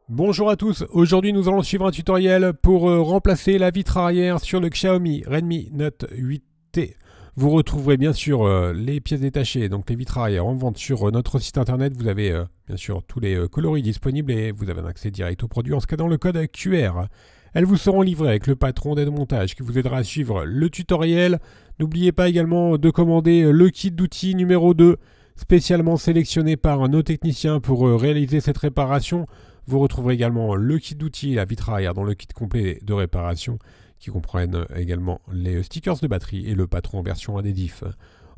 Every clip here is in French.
Bonjour à tous, aujourd'hui nous allons suivre un tutoriel pour remplacer la vitre arrière sur le Xiaomi Redmi Note 8T. Vous retrouverez bien sûr les pièces détachées, donc les vitres arrière en vente sur notre site internet. Vous avez bien sûr tous les coloris disponibles et vous avez un accès direct au produit en scannant le code QR. Elles vous seront livrées avec le patron d'aide montage qui vous aidera à suivre le tutoriel. N'oubliez pas également de commander le kit d'outils numéro 2, spécialement sélectionné par nos techniciens pour réaliser cette réparation. Vous retrouverez également le kit d'outils et la vitre arrière dans le kit complet de réparation qui comprennent également les stickers de batterie et le patron en version adhésif.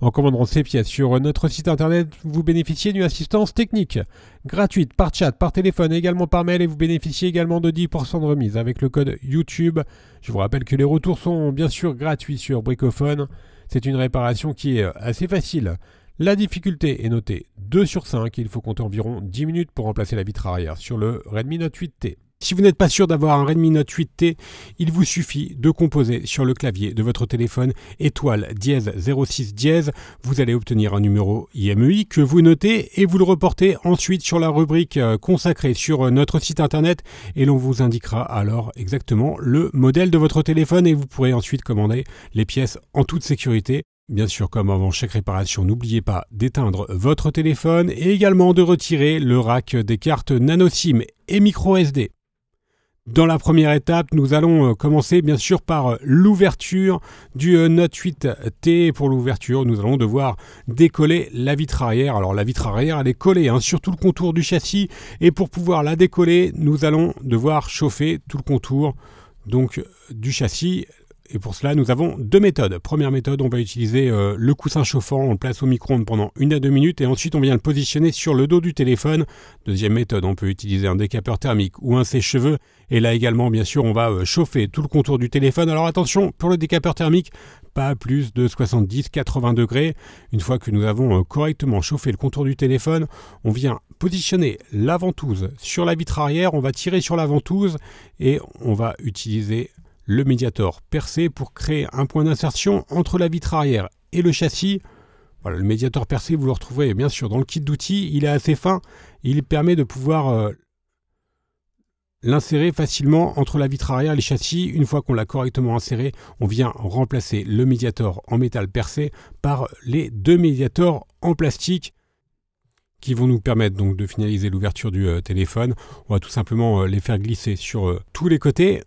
En commandant ces pièces sur notre site internet, vous bénéficiez d'une assistance technique gratuite par chat, par téléphone et également par mail et vous bénéficiez également de 10% de remise avec le code YouTube. Je vous rappelle que les retours sont bien sûr gratuits sur Bricophone. C'est une réparation qui est assez facile. La difficulté est notée 2 sur 5 et il faut compter environ 10 minutes pour remplacer la vitre arrière sur le Redmi Note 8T. Si vous n'êtes pas sûr d'avoir un Redmi Note 8T, il vous suffit de composer sur le clavier de votre téléphone étoile dièse 06 dièse. Vous allez obtenir un numéro IMEI que vous notez et vous le reportez ensuite sur la rubrique consacrée sur notre site internet et l'on vous indiquera alors exactement le modèle de votre téléphone et vous pourrez ensuite commander les pièces en toute sécurité. Bien sûr, comme avant chaque réparation, n'oubliez pas d'éteindre votre téléphone et également de retirer le rack des cartes nano SIM et micro SD. Dans la première étape, nous allons commencer bien sûr par l'ouverture du Note 8T. Pour l'ouverture, nous allons devoir décoller la vitre arrière. Alors la vitre arrière, elle est collée sur tout le contour du châssis et pour pouvoir la décoller, nous allons devoir chauffer tout le contour donc du châssis. Et pour cela, nous avons deux méthodes. Première méthode, on va utiliser le coussin chauffant, on le place au micro-ondes pendant 1 à 2 minutes et ensuite on vient le positionner sur le dos du téléphone. Deuxième méthode, on peut utiliser un décapeur thermique ou un sèche-cheveux. Et là également, bien sûr, on va chauffer tout le contour du téléphone. Alors attention, pour le décapeur thermique, pas plus de 70-80 degrés. Une fois que nous avons correctement chauffé le contour du téléphone, on vient positionner la ventouse sur la vitre arrière, on va tirer sur la ventouse et on va utiliser le médiator percé pour créer un point d'insertion entre la vitre arrière et le châssis. Voilà, le médiator percé, vous le retrouverez bien sûr dans le kit d'outils. Il est assez fin, il permet de pouvoir l'insérer facilement entre la vitre arrière et le châssis. Une fois qu'on l'a correctement inséré, on vient remplacer le médiator en métal percé par les deux médiators en plastique qui vont nous permettre donc de finaliser l'ouverture du téléphone. On va tout simplement les faire glisser sur tous les côtés.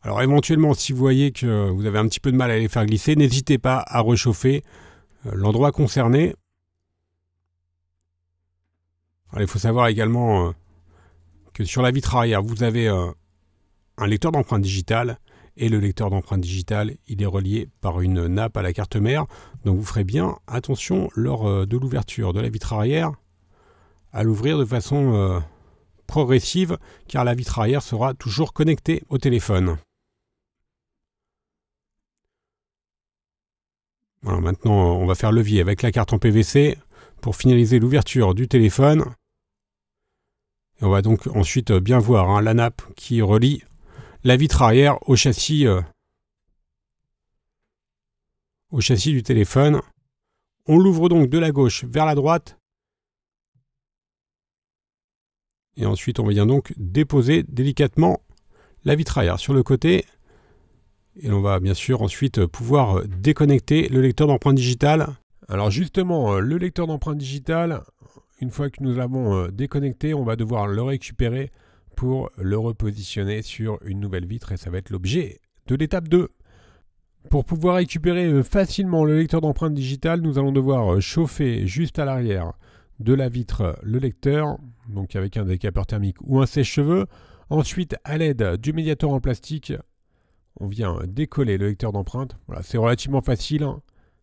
Alors éventuellement, si vous voyez que vous avez un petit peu de mal à les faire glisser, n'hésitez pas à réchauffer l'endroit concerné. Alors, il faut savoir également que sur la vitre arrière, vous avez un lecteur d'empreinte digitale. Et le lecteur d'empreinte digitale, il est relié par une nappe à la carte mère. Donc vous ferez bien attention lors de l'ouverture de la vitre arrière à l'ouvrir de façon progressive, car la vitre arrière sera toujours connectée au téléphone. Voilà, maintenant, on va faire levier avec la carte en PVC pour finaliser l'ouverture du téléphone. Et on va donc ensuite bien voir la nappe qui relie la vitre arrière au châssis du téléphone. On l'ouvre donc de la gauche vers la droite. Et ensuite, on vient donc déposer délicatement la vitre arrière sur le côté. Et on va bien sûr ensuite pouvoir déconnecter le lecteur d'empreinte digitale. Alors justement, le lecteur d'empreinte digitale, une fois que nous l'avons déconnecté, on va devoir le récupérer pour le repositionner sur une nouvelle vitre et ça va être l'objet de l'étape 2. Pour pouvoir récupérer facilement le lecteur d'empreinte digitale, nous allons devoir chauffer juste à l'arrière de la vitre le lecteur, donc avec un décapeur thermique ou un sèche-cheveux. Ensuite, à l'aide du médiator en plastique, on vient décoller le lecteur d'empreinte. Voilà, c'est relativement facile.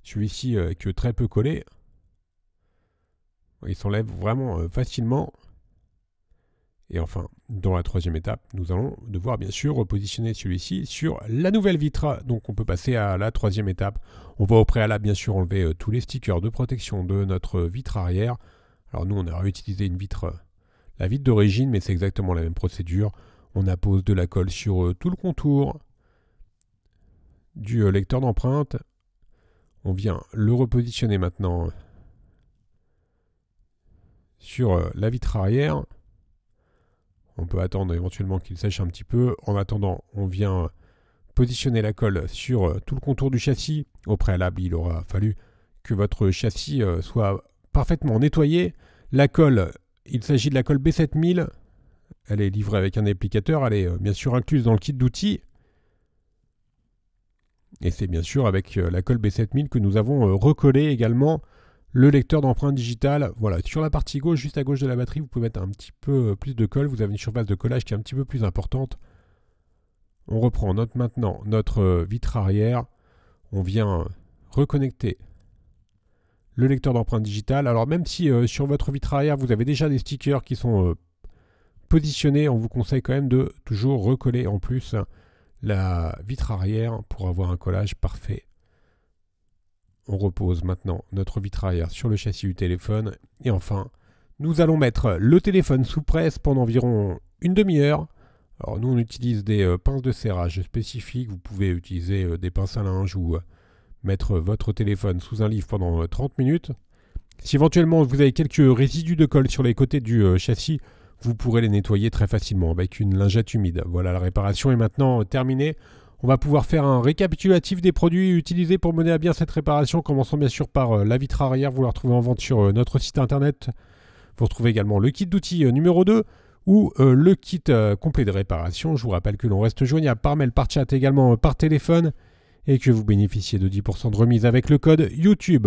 Celui-ci que très peu collé. Il s'enlève vraiment facilement. Et enfin, dans la troisième étape, nous allons devoir bien sûr repositionner celui-ci sur la nouvelle vitre. Donc on peut passer à la troisième étape. On va au préalable bien sûr enlever tous les stickers de protection de notre vitre arrière. Alors nous on a réutilisé une vitre, la vitre d'origine, mais c'est exactement la même procédure. On appose de la colle sur tout le contour du lecteur d'empreinte. On vient le repositionner maintenant sur la vitre arrière. On peut attendre éventuellement qu'il sèche un petit peu. En attendant, on vient positionner la colle sur tout le contour du châssis. Au préalable, il aura fallu que votre châssis soit parfaitement nettoyé. La colle, il s'agit de la colle B7000. Elle est livrée avec un applicateur. Elle est bien sûr incluse dans le kit d'outils. Et c'est bien sûr avec la colle B7000 que nous avons recollé également le lecteur d'empreintes digitales. Voilà, sur la partie gauche, juste à gauche de la batterie, vous pouvez mettre un petit peu plus de colle. Vous avez une surface de collage qui est un petit peu plus importante. On reprend maintenant notre vitre arrière. On vient reconnecter le lecteur d'empreintes digitales. Alors même si sur votre vitre arrière, vous avez déjà des stickers qui sont positionnés, on vous conseille quand même de toujours recoller en plus la vitre arrière pour avoir un collage parfait. On repose maintenant notre vitre arrière sur le châssis du téléphone. Et enfin, nous allons mettre le téléphone sous presse pendant environ une demi-heure. Alors nous, on utilise des pinces de serrage spécifiques. Vous pouvez utiliser des pinces à linge ou mettre votre téléphone sous un livre pendant 30 minutes. Si éventuellement vous avez quelques résidus de colle sur les côtés du châssis, vous pourrez les nettoyer très facilement avec une lingette humide. Voilà, la réparation est maintenant terminée. On va pouvoir faire un récapitulatif des produits utilisés pour mener à bien cette réparation, commençant bien sûr par la vitre arrière. Vous la retrouvez en vente sur notre site internet. Vous retrouvez également le kit d'outils numéro 2 ou le kit complet de réparation. Je vous rappelle que l'on reste joignable par mail, par chat, également par téléphone et que vous bénéficiez de 10% de remise avec le code YouTube.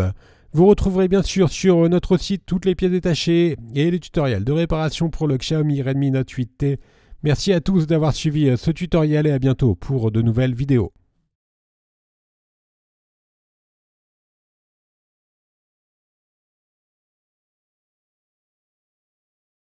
Vous retrouverez bien sûr sur notre site toutes les pièces détachées et les tutoriels de réparation pour le Xiaomi Redmi Note 8T. Merci à tous d'avoir suivi ce tutoriel et à bientôt pour de nouvelles vidéos.